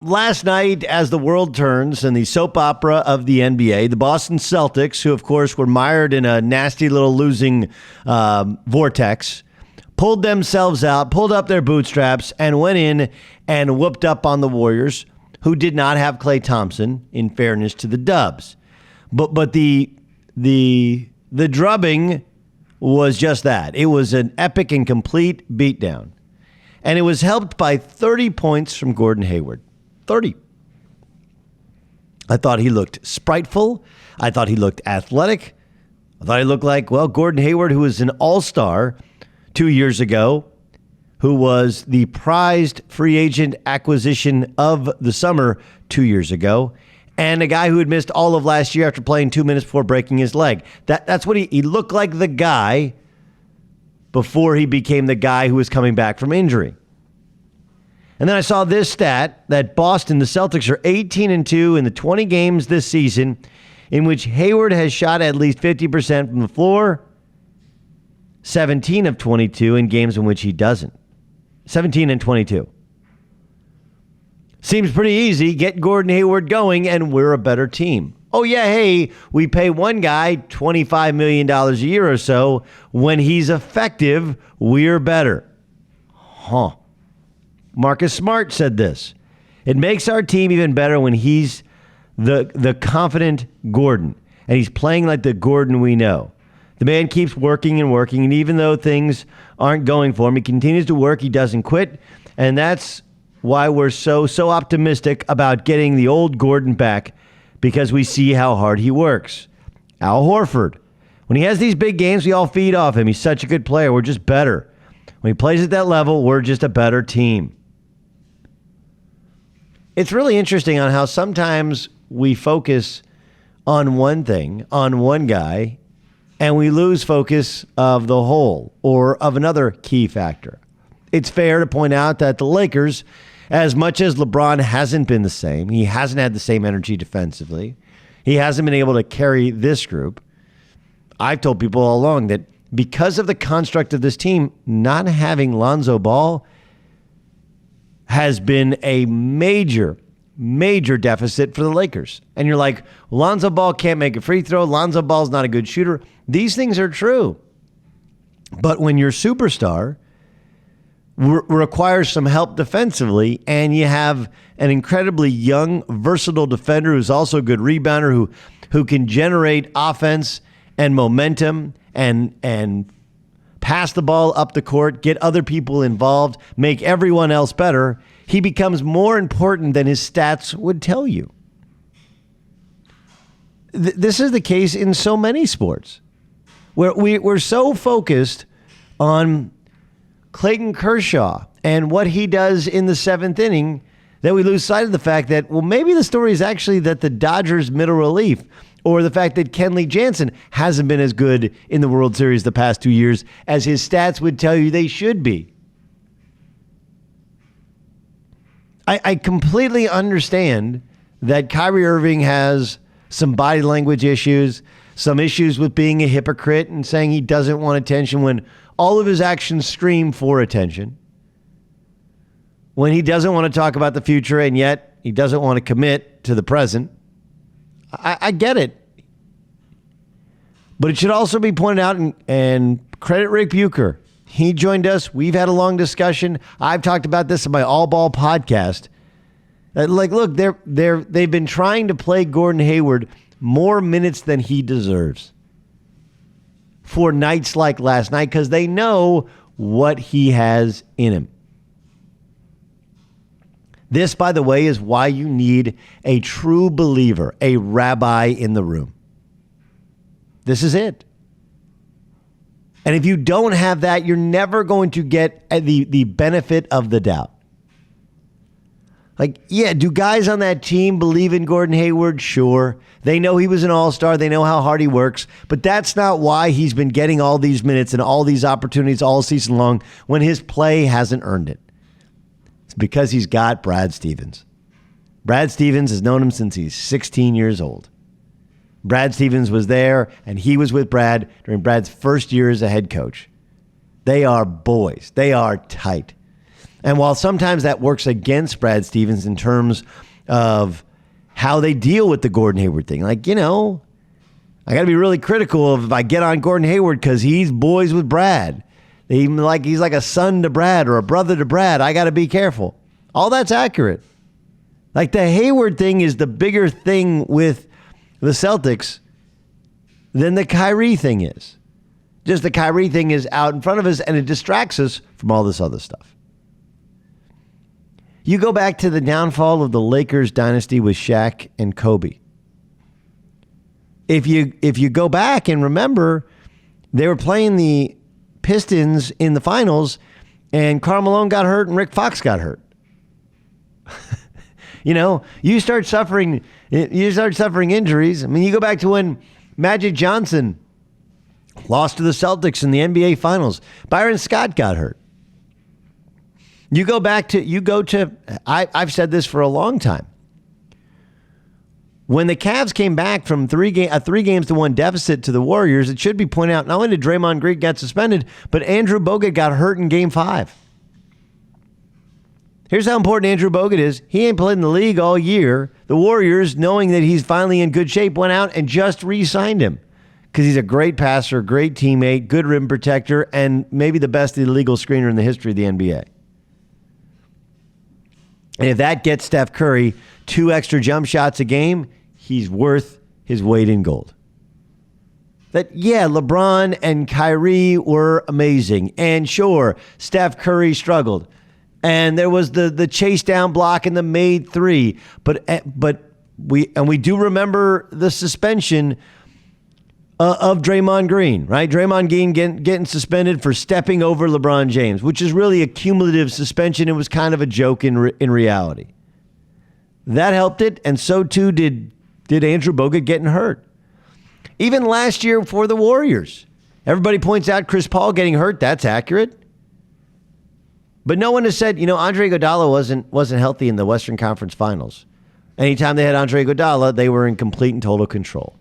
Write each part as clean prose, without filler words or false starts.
Last night, as the world turns in the soap opera of the NBA, the Boston Celtics, who of course were mired in a nasty little losing vortex, pulled themselves out, pulled up their bootstraps, and went in and whooped up on the Warriors, who did not have Klay Thompson, in fairness to the Dubs. But the drubbing was just that. It was an epic and complete beatdown. And it was helped by 30 points from Gordon Hayward. 30. I thought he looked spriteful. I thought he looked athletic. I thought he looked like, well, Gordon Hayward, who was an all-star 2 years ago, who was the prized free agent acquisition of the summer 2 years ago, and a guy who had missed all of last year after playing 2 minutes before breaking his leg. That's what he looked like, the guy before he became the guy who was coming back from injury. And then I saw this stat that Boston, the Celtics, are 18-2 in the 20 games this season in which Hayward has shot at least 50% from the floor, 17 of 22 in games in which he doesn't. 17-22. Seems pretty easy. Get Gordon Hayward going and we're a better team. Oh, yeah, hey, we pay one guy $25 million a year or so. When he's effective, we're better. Huh. Marcus Smart said this. It makes our team even better when he's the confident Gordon, and he's playing like the Gordon we know. The man keeps working and working, and even though things aren't going for him, he continues to work. He doesn't quit, and that's why we're so optimistic about getting the old Gordon back, because we see how hard he works. Al Horford. When he has these big games, we all feed off him. He's such a good player. We're just better. When he plays at that level, we're just a better team. It's really interesting on how sometimes we focus on one thing, on one guy, and we lose focus of the whole or of another key factor. It's fair to point out that the Lakers, as much as LeBron hasn't been the same, he hasn't had the same energy defensively, he hasn't been able to carry this group. I've told people all along that because of the construct of this team, not having Lonzo Ball has been a major deficit for the Lakers. And you're like, Lonzo Ball can't make a free throw. Lonzo Ball's not a good shooter. These things are true. But when your superstar requires some help defensively and you have an incredibly young, versatile defender who's also a good rebounder, who can generate offense and momentum and pass the ball up the court, get other people involved, make everyone else better, he becomes more important than his stats would tell you. This is the case in so many sports, where we're so focused on Clayton Kershaw and what he does in the seventh inning that we lose sight of the fact that, well, maybe the story is actually that the Dodgers' middle relief, or the fact that Kenley Jansen hasn't been as good in the World Series the past 2 years as his stats would tell you they should be. I completely understand that Kyrie Irving has some body language issues, some issues with being a hypocrite and saying he doesn't want attention when all of his actions scream for attention. When he doesn't want to talk about the future and yet he doesn't want to commit to the present. I get it. But it should also be pointed out, and credit Rick Bucher. He joined us. We've had a long discussion. I've talked about this in my All Ball podcast. Look, they've been trying to play Gordon Hayward more minutes than he deserves for nights like last night because they know what he has in him. This, by the way, is why you need a true believer, a rabbi in the room. This is it. And if you don't have that, you're never going to get the benefit of the doubt. Like, yeah, do guys on that team believe in Gordon Hayward? Sure. They know he was an all-star. They know how hard he works. But that's not why he's been getting all these minutes and all these opportunities all season long when his play hasn't earned it. It's because he's got Brad Stevens. Brad Stevens has known him since he's 16 years old. Brad Stevens was there, and he was with Brad during Brad's first year as a head coach. They are boys. They are tight. And while sometimes that works against Brad Stevens in terms of how they deal with the Gordon Hayward thing, like, I got to be really critical of if I get on Gordon Hayward because he's boys with Brad. He's like a son to Brad or a brother to Brad. I got to be careful. All that's accurate. Like the Hayward thing is the bigger thing with the Celtics than the Kyrie thing is. Just the Kyrie thing is out in front of us and it distracts us from all this other stuff. You go back to the downfall of the Lakers dynasty with Shaq and Kobe. If you go back and remember, they were playing the Pistons in the finals and Karl Malone got hurt and Rick Fox got hurt. You start suffering injuries. I mean, you go back to when Magic Johnson lost to the Celtics in the NBA finals. Byron Scott got hurt. I've said this for a long time. When the Cavs came back from a 3-1 deficit to the Warriors, it should be pointed out, not only did Draymond Green get suspended, but Andrew Bogut got hurt in Game 5. Here's how important Andrew Bogut is. He ain't played in the league all year. The Warriors, knowing that he's finally in good shape, went out and just re-signed him because he's a great passer, great teammate, good rim protector, and maybe the best illegal screener in the history of the NBA. And if that gets Steph Curry 2 extra jump shots a game, he's worth his weight in gold. LeBron and Kyrie were amazing. And sure, Steph Curry struggled. And there was the chase down block and the made 3. But we do remember the suspension of Draymond Green, right? Draymond Green getting suspended for stepping over LeBron James, which is really a cumulative suspension. It was kind of a joke in reality. That helped it, and so too did Andrew Bogut getting hurt. Even last year for the Warriors, everybody points out Chris Paul getting hurt. That's accurate. But no one has said, Andre Iguodala wasn't healthy in the Western Conference Finals. Anytime they had Andre Iguodala, they were in complete and total control.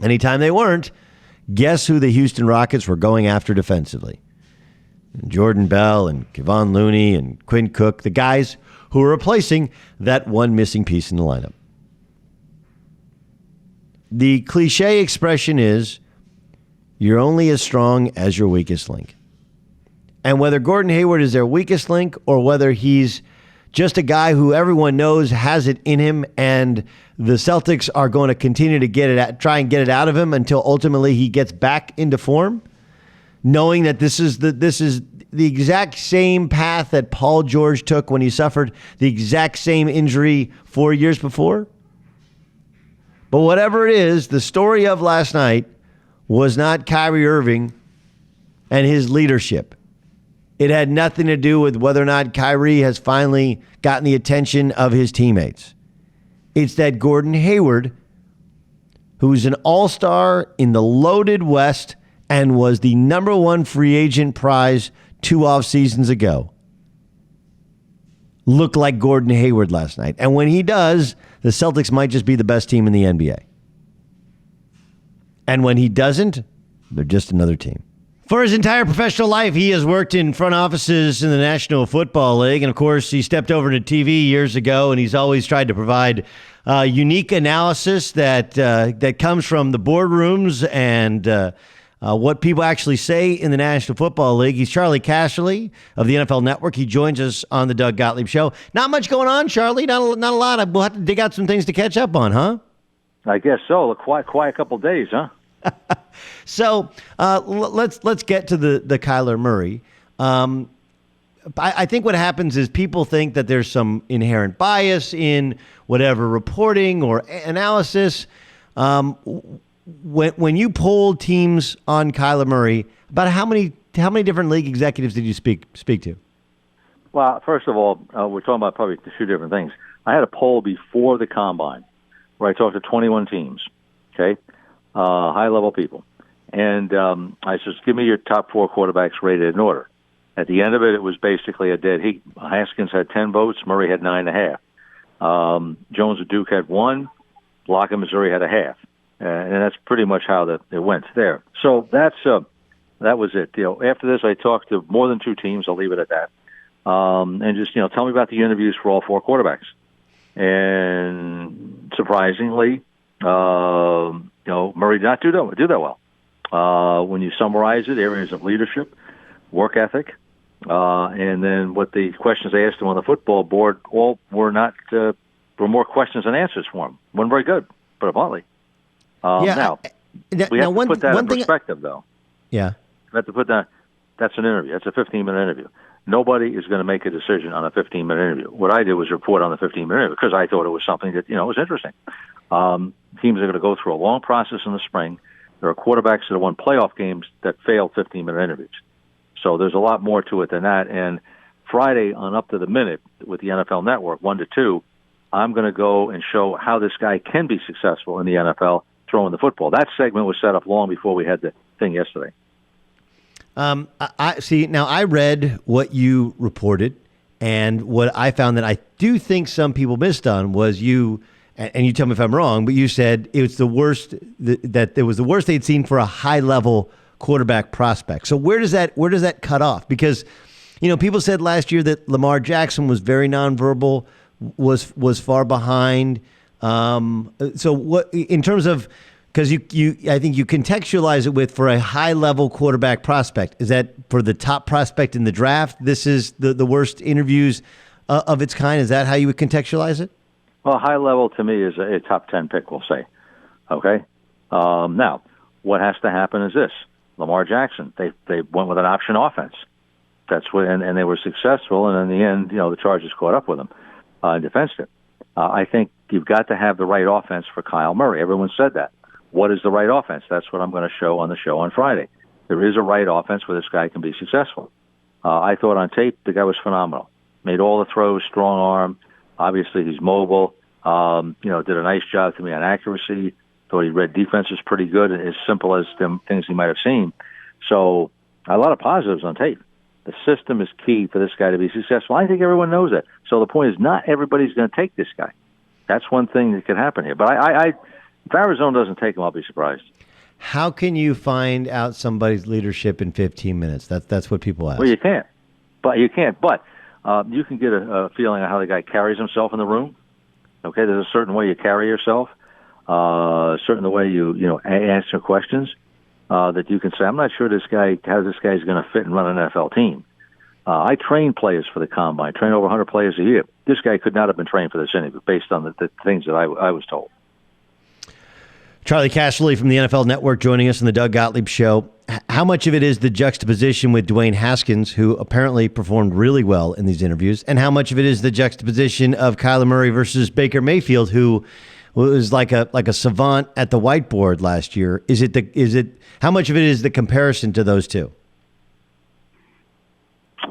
Anytime they weren't, guess who the Houston Rockets were going after defensively? Jordan Bell and Kevon Looney and Quinn Cook, the guys who were replacing that one missing piece in the lineup. The cliche expression is, you're only as strong as your weakest link. And whether Gordon Hayward is their weakest link or whether he's just a guy who everyone knows has it in him and the Celtics are going to continue to try and get it out of him until ultimately he gets back into form, knowing that this is the exact same path that Paul George took when he suffered the exact same injury 4 years before. But whatever it is, the story of last night was not Kyrie Irving and his leadership. It had nothing to do with whether or not Kyrie has finally gotten the attention of his teammates. It's that Gordon Hayward, who's an all-star in the loaded West and was the number 1 free agent prize 2 off seasons ago, looked like Gordon Hayward last night. And when he does, the Celtics might just be the best team in the NBA. And when he doesn't, they're just another team. For his entire professional life, he has worked in front offices in the National Football League. And, of course, he stepped over to TV years ago, and he's always tried to provide unique analysis that comes from the boardrooms and what people actually say in the National Football League. He's Charley Casserly of the NFL Network. He joins us on the Doug Gottlieb Show. Not much going on, Charley. Not a lot. We'll have to dig out some things to catch up on, huh? I guess so. A quiet couple of days, huh? So let's get to the Kyler Murray. I think what happens is people think that there's some inherent bias in whatever reporting or analysis. When you polled teams on Kyler Murray, about how many different league executives did you speak to? Well, first of all, we're talking about probably 2 different things. I had a poll before the Combine where I talked to 21 teams, okay, high-level people. And I said, give me your top 4 quarterbacks rated in order. At the end of it, it was basically a dead heat. Haskins had 10 votes. Murray had 9.5. Jones of Duke had 1. Block of Missouri had 0.5. And that's pretty much how it went there. So that was it. After this, I talked to more than 2 teams. I'll leave it at that. and just tell me about the interviews for all four quarterbacks. And surprisingly, Murray did not do that well. When you summarize it, areas of leadership, work ethic, and then what the questions they asked him on the football board all were more questions than answers for him. Wasn't very good, put it bluntly. Now, we have to put that in perspective, though. Yeah. We have to put that. That's an interview. That's a 15-minute interview. Nobody is going to make a decision on a 15-minute interview. What I did was report on the 15-minute interview because I thought it was something that, was interesting. Teams are going to go through a long process in the spring. There are quarterbacks that have won playoff games that failed 15-minute interviews. So there's a lot more to it than that. And Friday on Up to the Minute with the NFL Network, 1 to 2, I'm going to go and show how this guy can be successful in the NFL throwing the football. That segment was set up long before we had the thing yesterday. I see. Now, I read what you reported, and what I found that I do think some people missed on was you, and you tell me if I'm wrong, but you said it was the worst, that it was the worst they'd seen for a high-level quarterback prospect. So where does that cut off? Because, people said last year that Lamar Jackson was very nonverbal, was far behind. So what, in terms of, because I think you contextualize it with for a high-level quarterback prospect. Is that for the top prospect in the draft? This is the worst interviews of its kind. Is that how you would contextualize it? Well, high level to me is a top 10 pick, we'll say. Okay. Now, what has to happen is this: Lamar Jackson. They went with an option offense. That's what, and they were successful. And in the end, the Chargers caught up with them and defensed it. I think you've got to have the right offense for Kyle Murray. Everyone said that. What is the right offense? That's what I'm going to show on the show on Friday. There is a right offense where this guy can be successful. I thought on tape the guy was phenomenal. Made all the throws, strong arm. Obviously, he's mobile. Did a nice job to me on accuracy. Thought he read defenses pretty good, as simple as the things he might have seen. So a lot of positives on tape. The system is key for this guy to be successful. I think everyone knows that. So the point is not everybody's going to take this guy. That's one thing that could happen here. But if Arizona doesn't take him, I'll be surprised. How can you find out somebody's leadership in 15 minutes? That's what people ask. Well, you can't. But you can get a feeling of how the guy carries himself in the room. Okay, there's a certain way you carry yourself, a certain way you answer questions that you can say, I'm not sure how this guy's going to fit and run an NFL team. I train players for the Combine, train over 100 players a year. This guy could not have been trained for this interview based on the things that I was told. Charley Casserly from the NFL Network joining us on the Doug Gottlieb Show. How much of it is the juxtaposition with Dwayne Haskins, who apparently performed really well in these interviews, and how much of it is the juxtaposition of Kyler Murray versus Baker Mayfield, who was like a savant at the whiteboard last year? How much of it is the comparison to those two?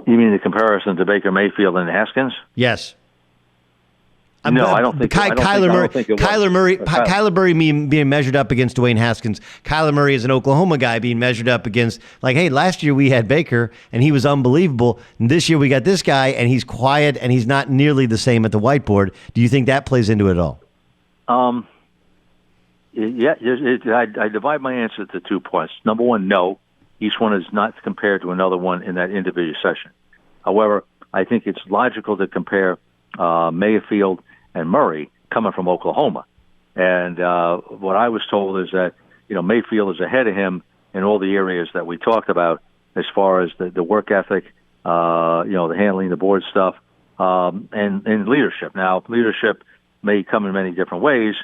You mean the comparison to Baker Mayfield and Haskins? Yes. No, I don't think Kyler Murray being measured up against Dwayne Haskins. Kyler Murray is an Oklahoma guy being measured up against, hey, last year we had Baker and he was unbelievable. And this year we got this guy and he's quiet and he's not nearly the same at the whiteboard. Do you think that plays into it at all? I divide my answer to 2 points. Number one, no. Each one is not compared to another one in that individual session. However, I think it's logical to compare Mayfield and Murray coming from Oklahoma. And what I was told is that, Mayfield is ahead of him in all the areas that we talked about as far as the work ethic, the handling the board stuff, and leadership. Now, leadership may come in many different ways,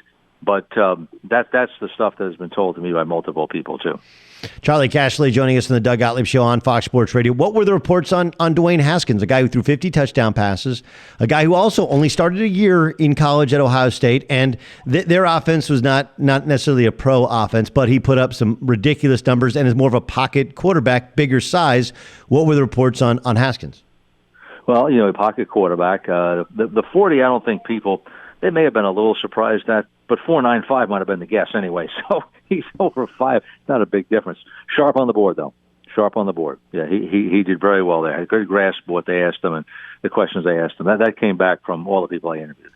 but that's the stuff that has been told to me by multiple people, too. Charley Casserly joining us on the Doug Gottlieb Show on Fox Sports Radio. What were the reports on Dwayne Haskins, a guy who threw 50 touchdown passes, a guy who also only started a year in college at Ohio State, and their offense was not necessarily a pro offense, but he put up some ridiculous numbers and is more of a pocket quarterback, bigger size. What were the reports on Haskins? Well, a pocket quarterback. The 40, I don't think they may have been a little surprised at, but 4.95 might have been the guess anyway. So he's over 5. Not a big difference. Sharp on the board, though. Sharp on the board. Yeah, he did very well there. Had a good grasp of what they asked him and the questions they asked him. That came back from all the people I interviewed.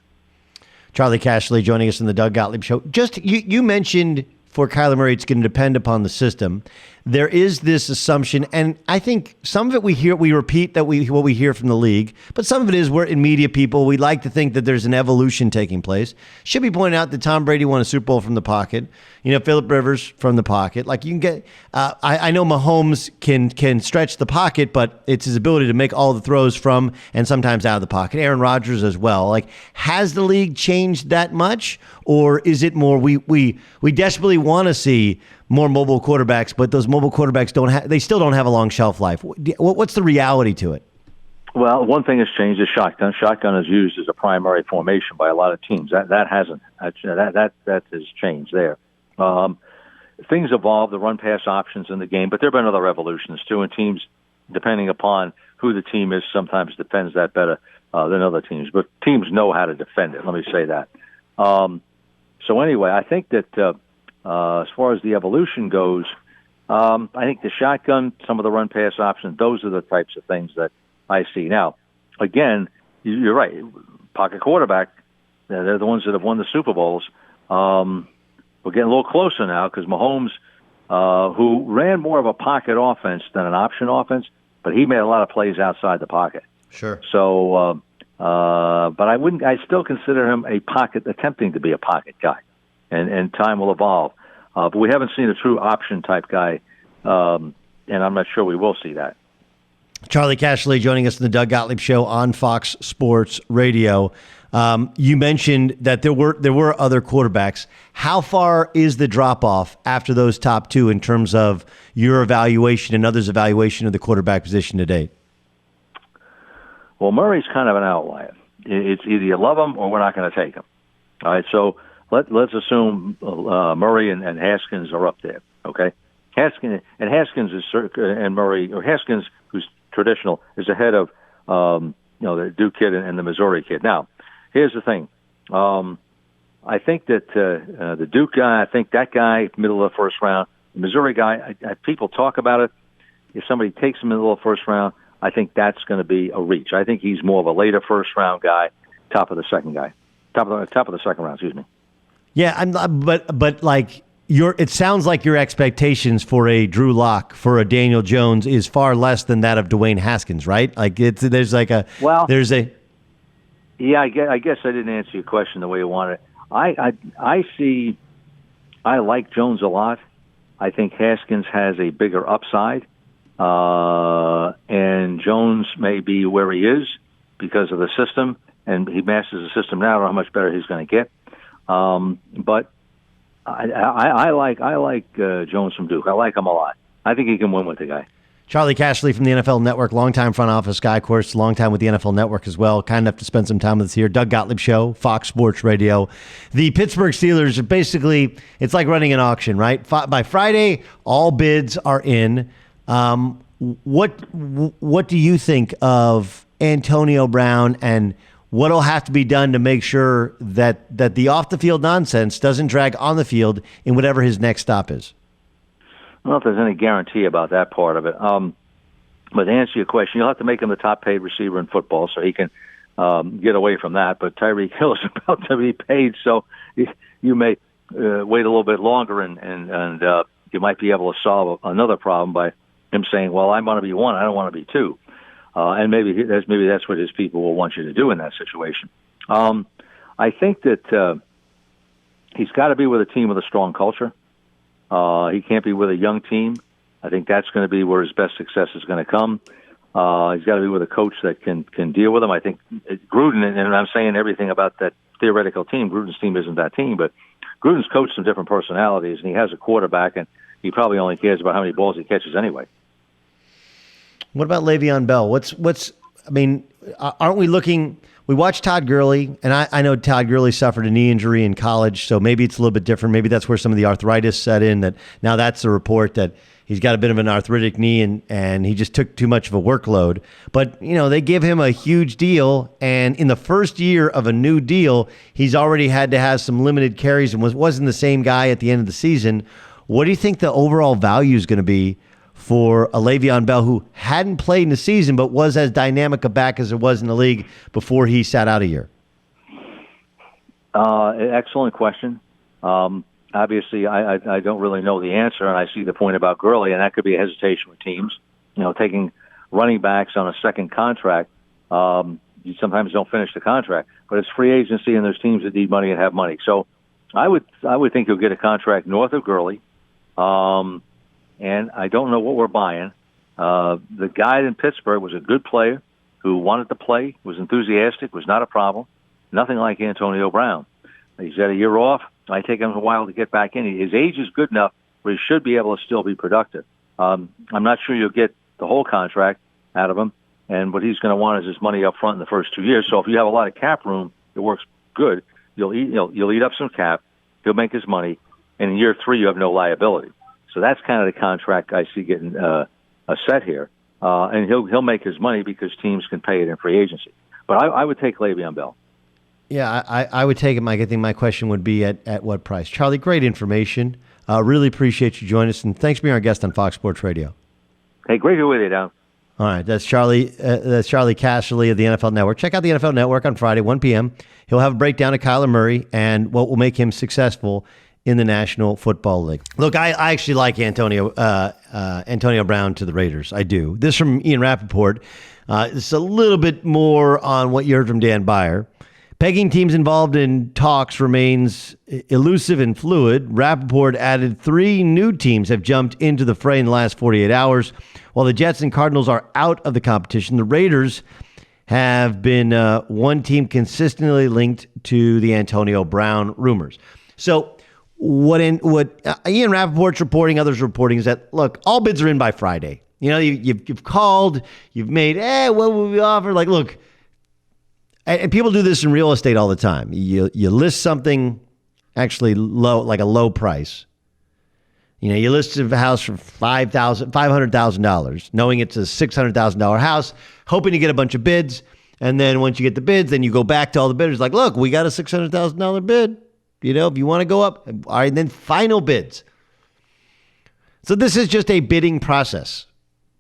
Charley Casserly joining us on the Doug Gottlieb Show. Just you mentioned for Kyler Murray, it's going to depend upon the system. there is this assumption, and I think some of it we repeat what we hear from the league, but some of it is we're in media people. We like to think that there's an evolution taking place. Should be pointed out that Tom Brady won a Super Bowl from the pocket. Phillip Rivers from the pocket. Like you can get, I know Mahomes can stretch the pocket, but it's his ability to make all the throws from and sometimes out of the pocket. Aaron Rodgers as well. Like, has the league changed that much, or is it more we desperately want to see more mobile quarterbacks, but those mobile quarterbacks they still don't have a long shelf life? What's the reality to it? Well, one thing has changed is shotgun. Shotgun is used as a primary formation by a lot of teams. That hasn't. That has changed there. Things evolve, the run-pass options in the game, but there have been other evolutions too, and teams, depending upon who the team is, sometimes defends that better than other teams. But teams know how to defend it, let me say that. So anyway, I think that as far as the evolution goes, I think the shotgun, some of the run-pass options, those are the types of things that I see. Now, again, you're right, pocket quarterback, they're the ones that have won the Super Bowls. We're getting a little closer now because Mahomes, who ran more of a pocket offense than an option offense, but he made a lot of plays outside the pocket. Sure. So, but I still consider him attempting to be a pocket guy, and time will evolve. But we haven't seen a true option type guy, and I'm not sure we will see that. Charley Casserly joining us in the Doug Gottlieb Show on Fox Sports Radio. You mentioned that there were other quarterbacks. How far is the drop-off after those top two in terms of your evaluation and others' evaluation of the quarterback position to date? Well, Murray's kind of an outlier. It's either you love him or we're not going to take him. All right, so let's assume Murray and Haskins are up there, okay? Haskins is and Murray, or Haskins, who's traditional, is ahead of the Duke kid and the Missouri kid. Now, here's the thing. I think that the Duke guy, I think that guy, middle of the first round. The Missouri guy, people talk about it. If somebody takes him in the middle of the first round, I think that's going to be a reach. I think he's more of a later first round guy, top of the second round. Excuse me. Yeah, but like it sounds like your expectations for a Drew Lock, for a Daniel Jones, is far less than that of Dwayne Haskins, right? Like Yeah, I guess I didn't answer your question the way you wanted. I like Jones a lot. I think Haskins has a bigger upside, and Jones may be where he is because of the system, and he masters the system now. I don't know how much better he's going to get, but I like Jones from Duke. I like him a lot. I think he can win with the guy. Charley Casserly from the NFL Network, longtime front office guy, of course, long time with the NFL Network as well. Kind enough to spend some time with us here. Doug Gottlieb Show, Fox Sports Radio. The Pittsburgh Steelers are basically, it's like running an auction, right? By Friday, all bids are in. What do you think of Antonio Brown, and what'll have to be done to make sure that the off-the-field nonsense doesn't drag on the field in whatever his next stop is? I don't know if there's any guarantee about that part of it. But to answer your question, you'll have to make him the top-paid receiver in football so he can get away from that. But Tyreek Hill is about to be paid, so you may wait a little bit longer, and you might be able to solve another problem by him saying, well, I want to be one, I don't want to be two. And maybe that's what his people will want you to do in that situation. I think that he's got to be with a team with a strong culture. He can't be with a young team. I think that's going to be where his best success is going to come. He's got to be with a coach that can deal with him. I think Gruden, and I'm saying everything about that theoretical team. Gruden's team isn't that team, but Gruden's coached some different personalities, and he has a quarterback, and he probably only cares about how many balls he catches anyway. What about Le'Veon Bell? Aren't we looking? We watched Todd Gurley, and I know Todd Gurley suffered a knee injury in college, so maybe it's a little bit different. Maybe that's where some of the arthritis set in. That now that's the report that he's got a bit of an arthritic knee, and he just took too much of a workload. But they give him a huge deal, and in the first year of a new deal, he's already had to have some limited carries and wasn't the same guy at the end of the season. What do you think the overall value is going to be for a Le'Veon Bell who hadn't played in the season but was as dynamic a back as it was in the league before he sat out a year? Excellent question. I obviously, I don't really know the answer, and I see the point about Gurley, and that could be a hesitation with teams. Taking running backs on a second contract. You sometimes don't finish the contract, but it's free agency, and there's teams that need money and have money. So I would think he'll get a contract north of Gurley, and I don't know what we're buying. The guy in Pittsburgh was a good player who wanted to play, was enthusiastic, was not a problem. Nothing like Antonio Brown. He's had a year off. It might take him a while to get back in. His age is good enough where he should be able to still be productive. I'm not sure you'll get the whole contract out of him, and what he's going to want is his money up front in the first 2 years. So if you have a lot of cap room, it works good. You'll eat up some cap. He'll make his money, and in year 3 you have no liability. So that's kind of the contract I see getting set here, and he'll make his money because teams can pay it in free agency. But I would take Le'Veon Bell. Yeah, I would take it, Mike. I think my question would be at what price? Charlie, great information. Really appreciate you joining us, and thanks for being our guest on Fox Sports Radio. Hey, great to be with you, Don. All right, that's Charley Casserly of the NFL Network. Check out the NFL Network on Friday, 1 p.m. He'll have a breakdown of Kyler Murray and what will make him successful in the National Football League. Look, I actually like Antonio Brown to the Raiders. I do. This from Ian Rappaport. It's a little bit more on what you heard from Dan Byer. Pegging teams involved in talks remains elusive and fluid. Rappaport added 3 new teams have jumped into the fray in the last 48 hours. While the Jets and Cardinals are out of the competition, the Raiders have been one team consistently linked to the Antonio Brown rumors. So what Ian Rappaport's reporting, others reporting, is that, look, all bids are in by Friday. You've called, you've made, what will we offer? Like, look, and people do this in real estate all the time. You list something actually low, like a low price. You list a house for $500,000, knowing it's a $600,000 house, hoping to get a bunch of bids. And then once you get the bids, then you go back to all the bidders like, look, we got a $600,000 bid. If you want to go up, all right, and then final bids. So this is just a bidding process.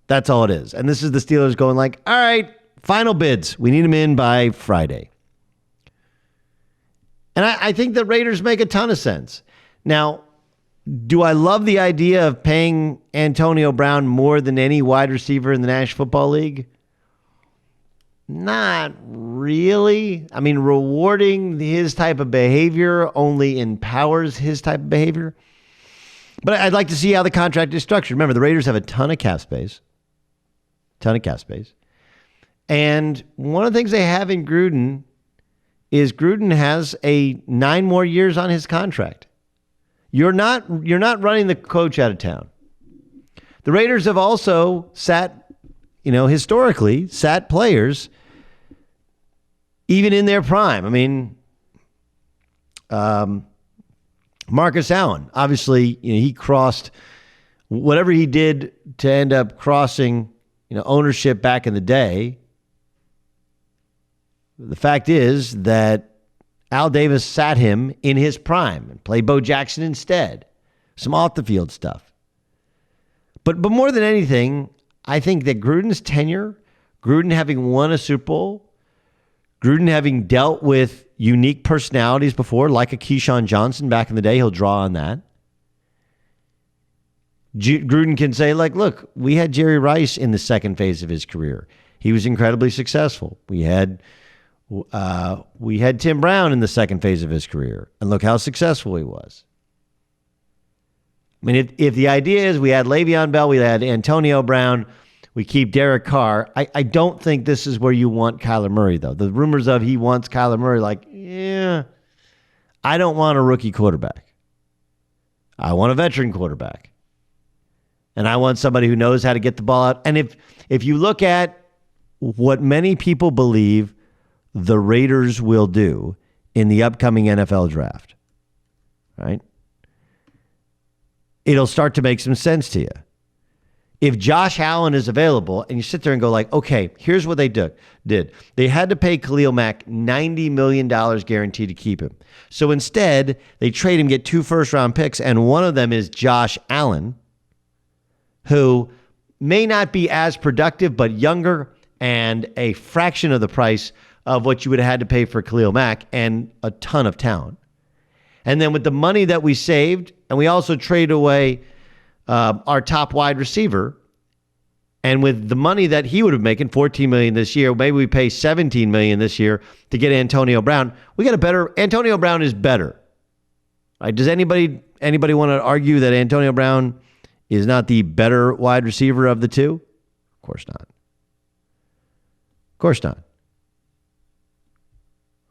That's all it is. And this is the Steelers going like, all right, final bids. We need them in by Friday. And I think the Raiders make a ton of sense. Now, do I love the idea of paying Antonio Brown more than any wide receiver in the National Football League? Not really. I mean, rewarding his type of behavior only empowers his type of behavior. But I'd like to see how the contract is structured. Remember, the Raiders have a ton of cap space. And one of the things they have in Gruden is Gruden has 9 more years on his contract. You're not running the coach out of town. The Raiders have also historically sat players even in their prime. I mean, Marcus Allen, obviously, he crossed whatever he did to end up crossing, ownership back in the day. The fact is that Al Davis sat him in his prime and played Bo Jackson instead. Some off-the-field stuff. But more than anything, I think that Gruden's tenure, Gruden having won a Super Bowl, Gruden having dealt with unique personalities before, like a Keyshawn Johnson back in the day, he'll draw on that. Gruden can say, like, look, we had Jerry Rice in the second phase of his career. He was incredibly successful. We had Tim Brown in the second phase of his career, and look how successful he was. I mean, if the idea is we had Le'Veon Bell, we had Antonio Brown, we keep Derek Carr, I don't think this is where you want Kyler Murray, though. The rumors of he wants Kyler Murray, I don't want a rookie quarterback. I want a veteran quarterback. And I want somebody who knows how to get the ball out. And if you look at what many people believe the Raiders will do in the upcoming NFL draft, right? It'll start to make some sense to you. If Josh Allen is available and you sit there and go like, okay, here's what they did. They had to pay Khalil Mack $90 million guaranteed to keep him. So instead, they trade him, get 2 first-round picks, and one of them is Josh Allen, who may not be as productive, but younger and a fraction of the price of what you would have had to pay for Khalil Mack and a ton of talent. And then with the money that we saved, and we also traded away our top wide receiver, and with the money that he would have making, $14 million this year, maybe we pay $17 million this year to get Antonio Brown. We got a better. Antonio Brown is better. Right? Does anybody want to argue that Antonio Brown is not the better wide receiver of the two? Of course not. Of course not.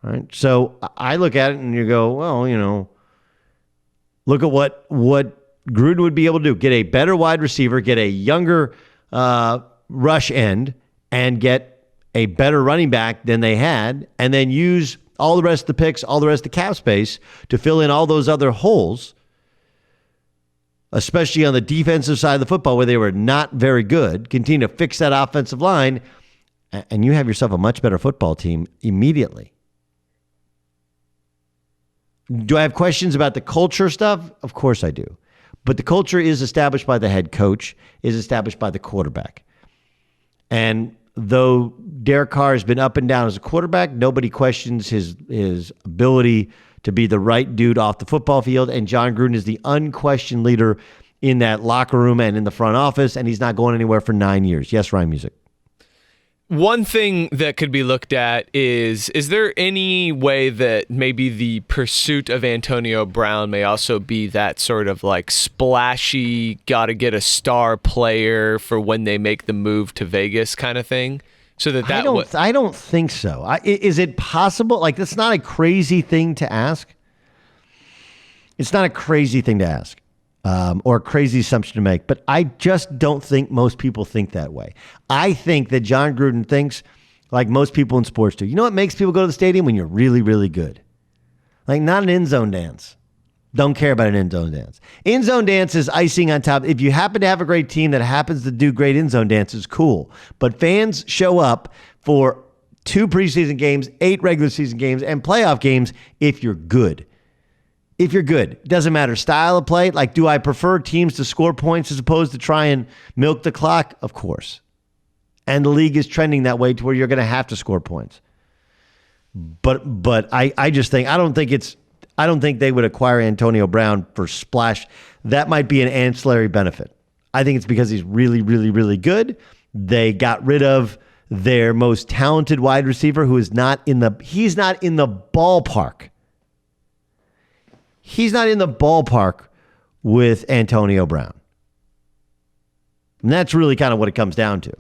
All right. So I look at it and you go, well, you know, look at what Gruden would be able to do. Get a better wide receiver, get a younger rush end, and get a better running back than they had, and then use all the rest of the picks, all the rest of the cap space to fill in all those other holes, especially on the defensive side of the football where they were not very good. Continue to fix that offensive line, and you have yourself a much better football team immediately. Do I have questions about the culture stuff? Of course I do. But the culture is established by the head coach, is established by the quarterback. And though Derek Carr has been up and down as a quarterback, nobody questions his ability to be the right dude off the football field. And John Gruden is the unquestioned leader in that locker room and in the front office, and he's not going anywhere for 9 years. Yes, Ryan Music. One thing that could be looked at is there any way that maybe the pursuit of Antonio Brown may also be that sort of like splashy, got to get a star player for when they make the move to Vegas kind of thing? So I don't think so. Is it possible? Like, that's not a crazy thing to ask. It's not a crazy thing to ask. Or a crazy assumption to make. But I just don't think most people think that way. I think that John Gruden thinks like most people in sports do. You know what makes people go to the stadium? When you're really, really good. Like, not an end zone dance. Don't care about an end zone dance. End zone dance is icing on top. If you happen to have a great team that happens to do great end zone dances, cool. But fans show up for 2 preseason games, 8 regular season games, and playoff games if you're good. If you're good, it doesn't matter style of play. Like, do I prefer teams to score points as opposed to try and milk the clock? Of course. And the league is trending that way to where you're going to have to score points. But I just think, I don't think they would acquire Antonio Brown for splash. That might be an ancillary benefit. I think it's because he's really, really, really good. They got rid of their most talented wide receiver he's not in the ballpark. He's not in the ballpark with Antonio Brown. And that's really kind of what it comes down to.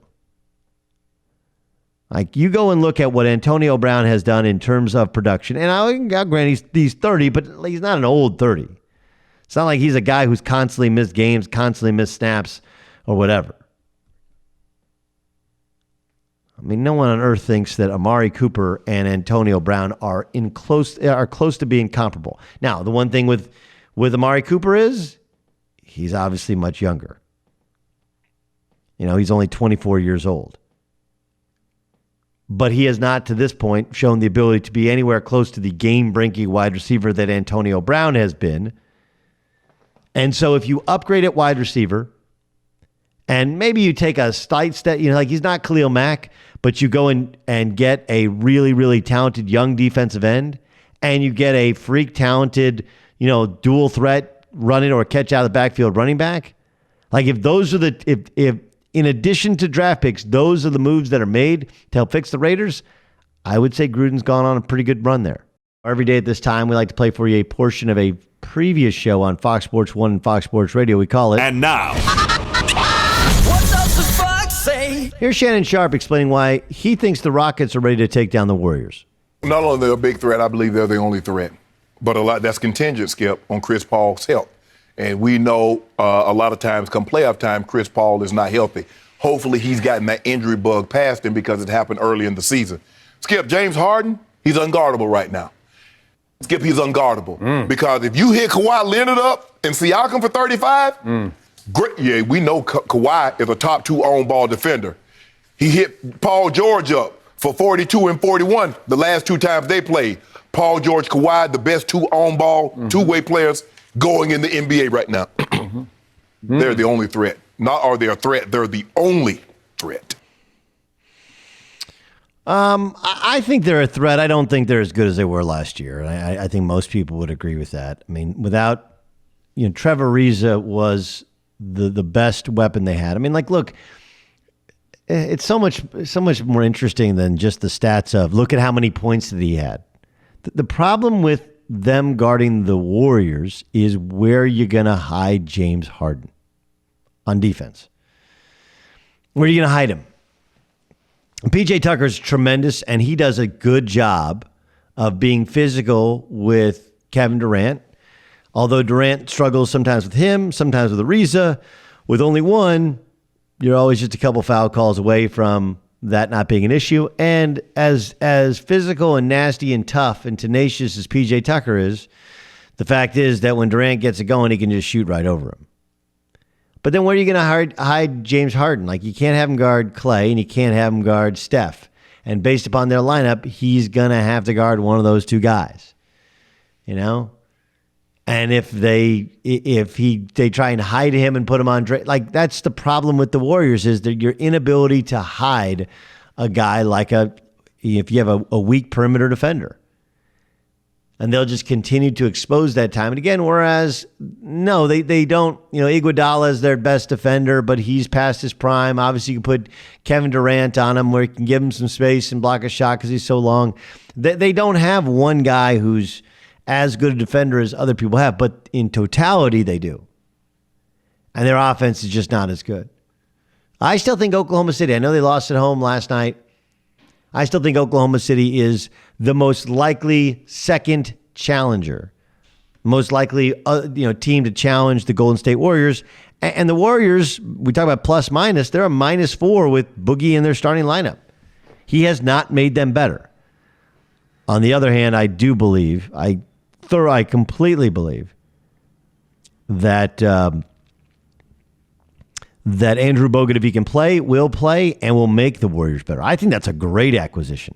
Like, you go and look at what Antonio Brown has done in terms of production. And I'll grant he's 30, but he's not an old 30. It's not like he's a guy who's constantly missed games, constantly missed snaps, or whatever. I mean, no one on earth thinks that Amari Cooper and Antonio Brown are close to being comparable. Now, the one thing with Amari Cooper is he's obviously much younger. You know, he's only 24 years old. But he has not, to this point, shown the ability to be anywhere close to the game-breaking wide receiver that Antonio Brown has been. And so if you upgrade at wide receiver, and maybe you take a slight step, you know, like, he's not Khalil Mack, but you go in and get a really, really talented young defensive end, and you get a freak talented, you know, dual threat running or catch out of the backfield running back. Like, if those are if in addition to draft picks, those are the moves that are made to help fix the Raiders, I would say Gruden's gone on a pretty good run there. Every day at this time, we like to play for you a portion of a previous show on Fox Sports 1 and Fox Sports Radio. We call it And Now. Here's Shannon Sharp explaining why he thinks the Rockets are ready to take down the Warriors. Not only are they a big threat, I believe they're the only threat. But that's contingent, Skip, on Chris Paul's health. And we know a lot of times come playoff time, Chris Paul is not healthy. Hopefully he's gotten that injury bug past him because it happened early in the season. Skip, James Harden, he's unguardable right now. Skip, he's unguardable. Because if you hit Kawhi Leonard up and Siakam for 35, great. Yeah, we know Kawhi is a top 2 on-ball defender. He hit Paul George up for 42 and 41 the last 2 times they played. Paul George, Kawhi, the best 2 on-ball, two-way players going in the NBA right now. They're the only threat. Not are they a threat, they're the only threat. I think they're a threat. I don't think they're as good as they were last year. And I think most people would agree with that. I mean, without, Trevor Ariza was the best weapon they had. I mean, look, it's so much more interesting than just the stats of look at how many points that he had. The problem with them guarding the Warriors is where you're going to hide James Harden on defense. Where are you going to hide him? PJ Tucker's tremendous, and he does a good job of being physical with Kevin Durant. Although Durant struggles sometimes with him, sometimes with Ariza. With only one, you're always just a couple foul calls away from that not being an issue. And as physical and nasty and tough and tenacious as PJ Tucker is, the fact is that when Durant gets it going, he can just shoot right over him. But then where are you going to hide James Harden? You can't have him guard Clay and you can't have him guard Steph. And based upon their lineup, he's going to have to guard one of those two guys. And if they try and hide him and put him on, that's the problem with the Warriors is that your inability to hide a guy if you have a weak perimeter defender. And they'll just continue to expose that time and again, whereas, no, they don't. Iguodala is their best defender, but he's past his prime. Obviously, you can put Kevin Durant on him where you can give him some space and block a shot because he's so long. They don't have one guy who's as good a defender as other people have, but in totality, they do. And their offense is just not as good. I still think Oklahoma City, I know they lost at home last night. I still think Oklahoma City is the most likely second challenger, most likely team to challenge the Golden State Warriors. And the Warriors, we talk about plus minus, they're a -4 with Boogie in their starting lineup. He has not made them better. On the other hand, I do believe, I completely believe that that Andrew Bogut, if he can play, will play and will make the Warriors better. I think that's a great acquisition.